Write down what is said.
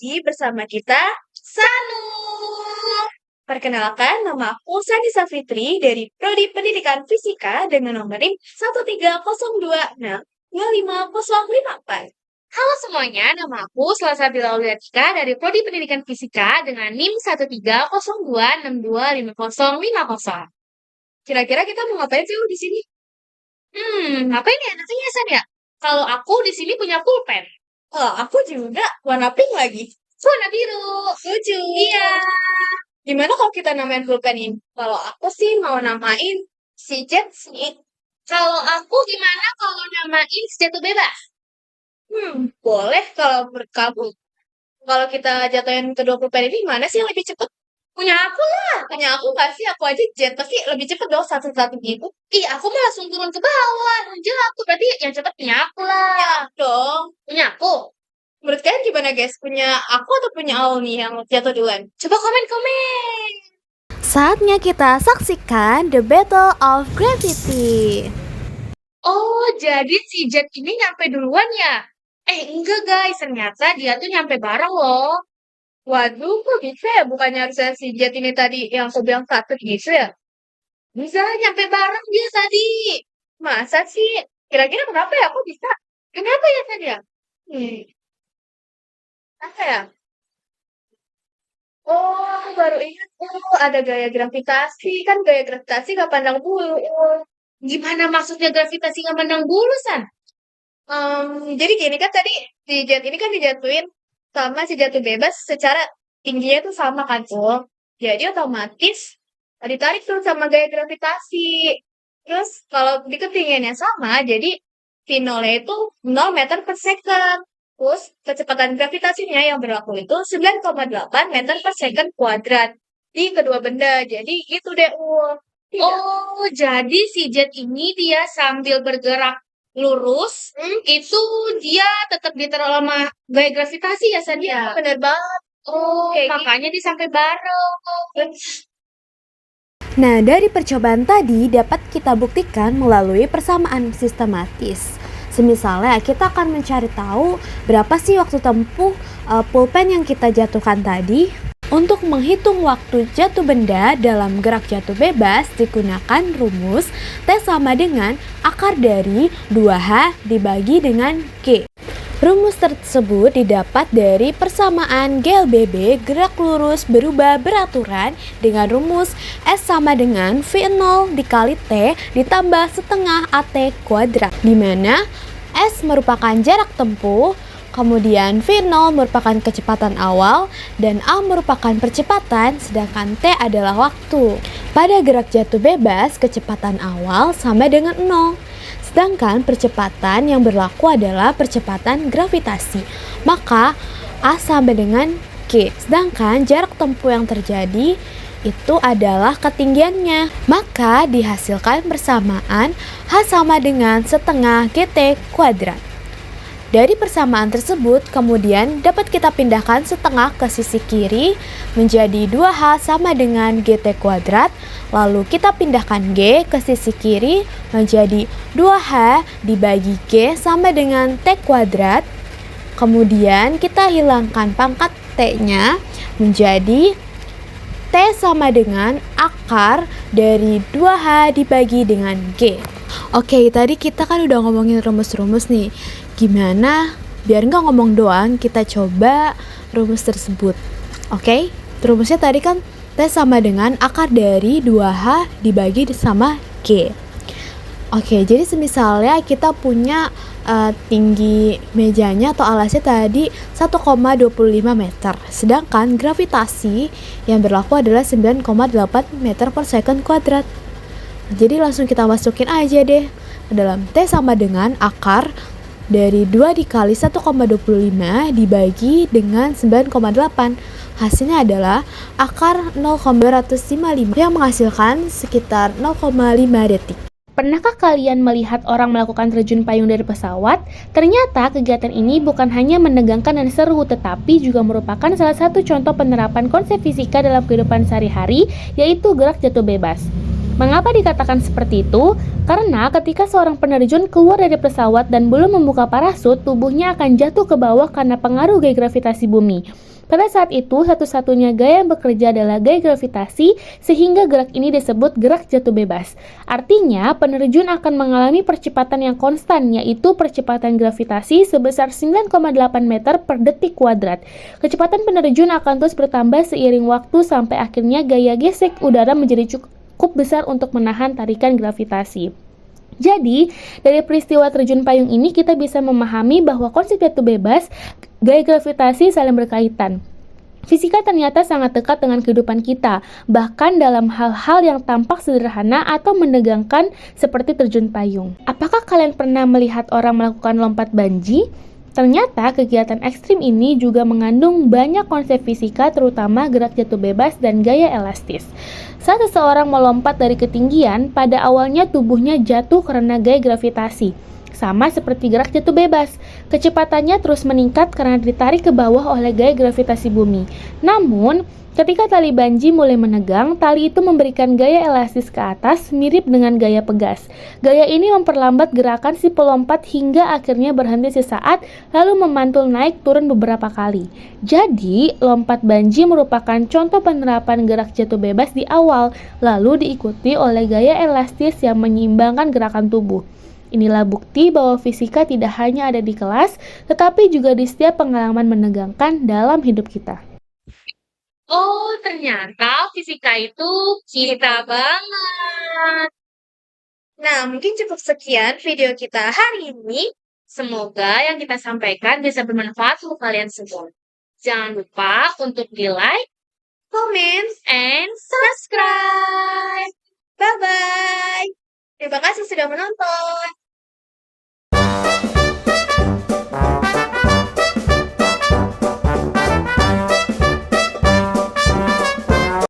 lagi bersama kita, Sanu. Perkenalkan, nama aku Sani Safitri dari Prodi Pendidikan Fisika dengan nomor NIM 13026-25054. Halo semuanya, nama aku Salsabila Auliatika dari Prodi Pendidikan Fisika dengan NIM 13026255050. Kira-kira kita mau ngapain sih di sini? Apa ini enaknya San ya? Kalau aku di sini punya pulpen. Oh, aku juga warna pink lagi. Warna biru. Lucu. Iya. Gimana kalau kita namain pulpen ini? Kalau aku sih mau namain si Jet sih. Kalau aku gimana kalau namain jatuh bebas? Boleh kalau menurut kamu. Kalau kita jatuhin kedua pulpen ini, mana sih yang lebih cepet? Punya aku lah. Punya aku nggak sih? Aku aja Jet. Pasti lebih cepet dong satu-satu gitu. Ih, aku mah langsung turun ke bawah. Aku berarti yang cepet punya aku lah. Ya dong. Punya aku. Menurut kalian gimana guys? Punya aku atau punya Aul nih yang jatuh duluan? Coba komen-komen. Saatnya kita saksikan The Battle of Gravity. Oh, jadi si Jet ini nyampe duluan ya? Enggak guys, ternyata dia tuh nyampe bareng loh. Waduh, kok bisa ya? Bukannya harusnya si Jet ini tadi yang aku bilang satu gitu ya? Bisa nyampe bareng dia tadi. Masa sih? Kira-kira kenapa ya? Aku bisa? Kenapa ya tadi ya? Apa ya? Oh, aku baru ingat. Oh, ada gaya gravitasi. Kan gaya gravitasi gak pandang bulu. Gimana maksudnya gravitasi nggak mandang bulu, San? Jadi gini kan tadi si Jet ini kan dijatuhin sama si jatuh bebas secara tingginya tuh sama kan tuh. Jadi otomatis ditarik tuh sama gaya gravitasi. Terus kalau di ketinggiannya sama, jadi V0-nya itu 0 meter per second. Terus kecepatan gravitasinya yang berlaku itu 9,8 meter per second kuadrat di kedua benda. Jadi gitu deh. Oh, jadi si Jet ini dia sambil bergerak lurus, itu dia tetap diterol sama gaya gravitasi ya, San? Iya, bener banget. Oh, Kayak makanya dia sampai bareng. Nah, dari percobaan tadi dapat kita buktikan melalui persamaan sistematis. Semisalnya kita akan mencari tahu berapa sih waktu tempuh pulpen yang kita jatuhkan tadi. Untuk menghitung waktu jatuh benda dalam gerak jatuh bebas digunakan rumus T sama dengan akar dari 2H dibagi dengan G. Rumus tersebut didapat dari persamaan GLBB gerak lurus berubah beraturan dengan rumus S sama dengan V0 dikali T ditambah setengah AT kuadrat, di mana S merupakan jarak tempuh, kemudian V0 merupakan kecepatan awal, dan A merupakan percepatan, sedangkan T adalah waktu. Pada gerak jatuh bebas, kecepatan awal sama dengan 0. Sedangkan percepatan yang berlaku adalah percepatan gravitasi. Maka A sama dengan G. Sedangkan jarak tempuh yang terjadi itu adalah ketinggiannya. Maka dihasilkan persamaan H sama dengan setengah GT kuadrat. Dari persamaan tersebut, kemudian dapat kita pindahkan setengah ke sisi kiri menjadi 2H sama dengan GT kuadrat. Lalu kita pindahkan G ke sisi kiri menjadi 2H dibagi G sama dengan T kuadrat. Kemudian kita hilangkan pangkat T-nya menjadi T sama dengan akar dari 2H dibagi dengan G. Oke, tadi kita kan udah ngomongin rumus-rumus nih. Gimana biar nggak ngomong doang, kita coba rumus tersebut. Oke, rumusnya tadi kan T sama dengan akar dari 2H dibagi sama G. Oke, jadi semisalnya kita punya tinggi mejanya atau alasnya tadi 1,25 meter. Sedangkan gravitasi yang berlaku adalah 9,8 meter per second kuadrat. Jadi langsung kita masukin aja deh ke dalam T sama dengan akar dari 2 dikali 1,25 dibagi dengan 9,8. Hasilnya adalah akar 0,255 yang menghasilkan sekitar 0,5 detik. Pernahkah kalian melihat orang melakukan terjun payung dari pesawat? Ternyata kegiatan ini bukan hanya menegangkan dan seru, tetapi juga merupakan salah satu contoh penerapan konsep fisika dalam kehidupan sehari-hari, yaitu gerak jatuh bebas. Mengapa dikatakan seperti itu? Karena ketika seorang penerjun keluar dari pesawat dan belum membuka parasut, tubuhnya akan jatuh ke bawah karena pengaruh gaya gravitasi bumi. Pada saat itu, satu-satunya gaya yang bekerja adalah gaya gravitasi, sehingga gerak ini disebut gerak jatuh bebas. Artinya, penerjun akan mengalami percepatan yang konstan, yaitu percepatan gravitasi sebesar 9,8 meter per detik kuadrat. Kecepatan penerjun akan terus bertambah seiring waktu sampai akhirnya gaya gesek udara menjadi cukup besar untuk menahan tarikan gravitasi. Jadi, dari peristiwa terjun payung ini kita bisa memahami bahwa konsep jatuh bebas, gaya gravitasi saling berkaitan. Fisika ternyata sangat dekat dengan kehidupan kita, bahkan dalam hal-hal yang tampak sederhana atau menegangkan seperti terjun payung. Apakah kalian pernah melihat orang melakukan lompat bungee? Ternyata kegiatan ekstrim ini juga mengandung banyak konsep fisika, terutama gerak jatuh bebas dan gaya elastis. Saat seseorang melompat dari ketinggian, pada awalnya tubuhnya jatuh karena gaya gravitasi. Sama seperti gerak jatuh bebas, kecepatannya terus meningkat karena ditarik ke bawah oleh gaya gravitasi bumi. Namun, ketika tali bungee mulai menegang, tali itu memberikan gaya elastis ke atas mirip dengan gaya pegas. Gaya ini memperlambat gerakan si pelompat hingga akhirnya berhenti sesaat lalu memantul naik turun beberapa kali. Jadi, lompat bungee merupakan contoh penerapan gerak jatuh bebas di awal, lalu diikuti oleh gaya elastis yang menyeimbangkan gerakan tubuh. Inilah bukti bahwa fisika tidak hanya ada di kelas, tetapi juga di setiap pengalaman menegangkan dalam hidup kita. Oh, ternyata fisika itu kita banget. Nah, mungkin cukup sekian video kita hari ini. Semoga yang kita sampaikan bisa bermanfaat untuk kalian semua. Jangan lupa untuk di-like Komen, and subscribe. bye-bye. Terima kasih sudah menonton.